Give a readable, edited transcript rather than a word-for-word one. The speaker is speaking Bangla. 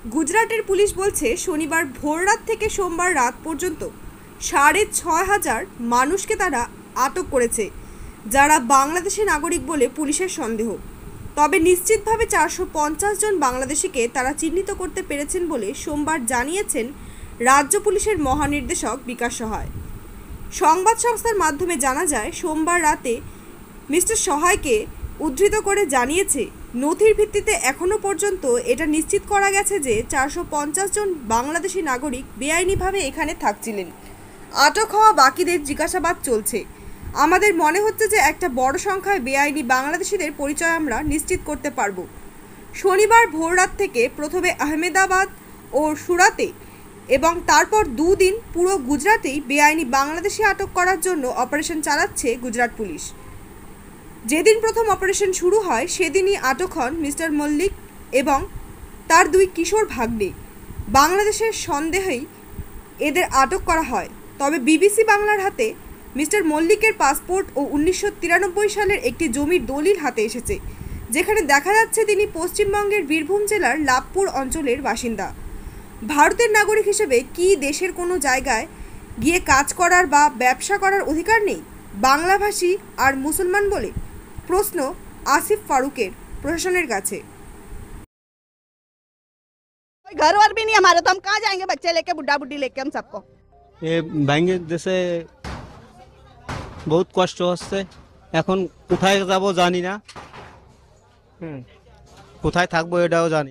গুজরাটের পুলিশ বলছে শনিবার ভোররাত থেকে সোমবার রাত পর্যন্ত ৬,৫০০ মানুষকে তারা আটক করেছে, যারা বাংলাদেশি নাগরিক বলে পুলিশের সন্দেহ। তবে নিশ্চিতভাবে ৪৫০ জন বাংলাদেশিকে তারা চিহ্নিত করতে পেরেছেন বলে সোমবার জানিয়েছেন রাজ্য পুলিশের মহানির্দেশক বিকাশ সহায়। সংবাদ সংস্থার মাধ্যমে জানা যায়, সোমবার রাতে মিস্টার সহায়কে উদ্ধৃত করে জানিয়েছে, নথির ভিত্তিতে এখনও পর্যন্ত এটা নিশ্চিত করা গেছে যে ৪৫০ জন বাংলাদেশি নাগরিক বেআইনিভাবে এখানে থাকছিলেন। আটক হওয়া বাকিদের জিজ্ঞাসাবাদ চলছে। আমাদের মনে হচ্ছে যে একটা বড় সংখ্যায় বেআইনি বাংলাদেশিদের পরিচয় আমরা নিশ্চিত করতে পারব। শনিবার ভোররাত থেকে প্রথমে আহমেদাবাদ ও সুরাতে এবং তারপর দুদিন পুরো গুজরাটেই বেআইনি বাংলাদেশি আটক করার জন্য অপারেশন চালাচ্ছে গুজরাট পুলিশ। যেদিন প্রথম অপারেশন শুরু হয় সেদিনই আটক হন মিস্টার মল্লিক এবং তার দুই কিশোর ভাগ্নে। বাংলাদেশের সন্দেহেই এদের আটক করা হয়। তবে বিবিসি বাংলার হাতে মিস্টার মল্লিকের পাসপোর্ট ও ১৯৯৩ সালের একটি জমির দলিল হাতে এসেছে, যেখানে দেখা যাচ্ছে তিনি পশ্চিমবঙ্গের বীরভূম জেলার লাভপুর অঞ্চলের বাসিন্দা। ভারতের নাগরিক হিসেবে কি দেশের কোনো জায়গায় গিয়ে কাজ করার বা ব্যবসা করার অধিকার নেই বাংলাভাষী আর মুসলমান বলে? প্রশ্ন আসিফ ফারুকের প্রশাসনের কাছে। घर वर भी नहीं हमारे, तो हम कहाँ जाएंगे बच्चे लेके, बुढ़ा बुढ़ी लेके हम सबको? এ ব্যাংকের দেশে বহুত কষ্ট হচ্ছে। এখন কোথায় যাব জানি না, কোথায় থাকবো এটাও জানি।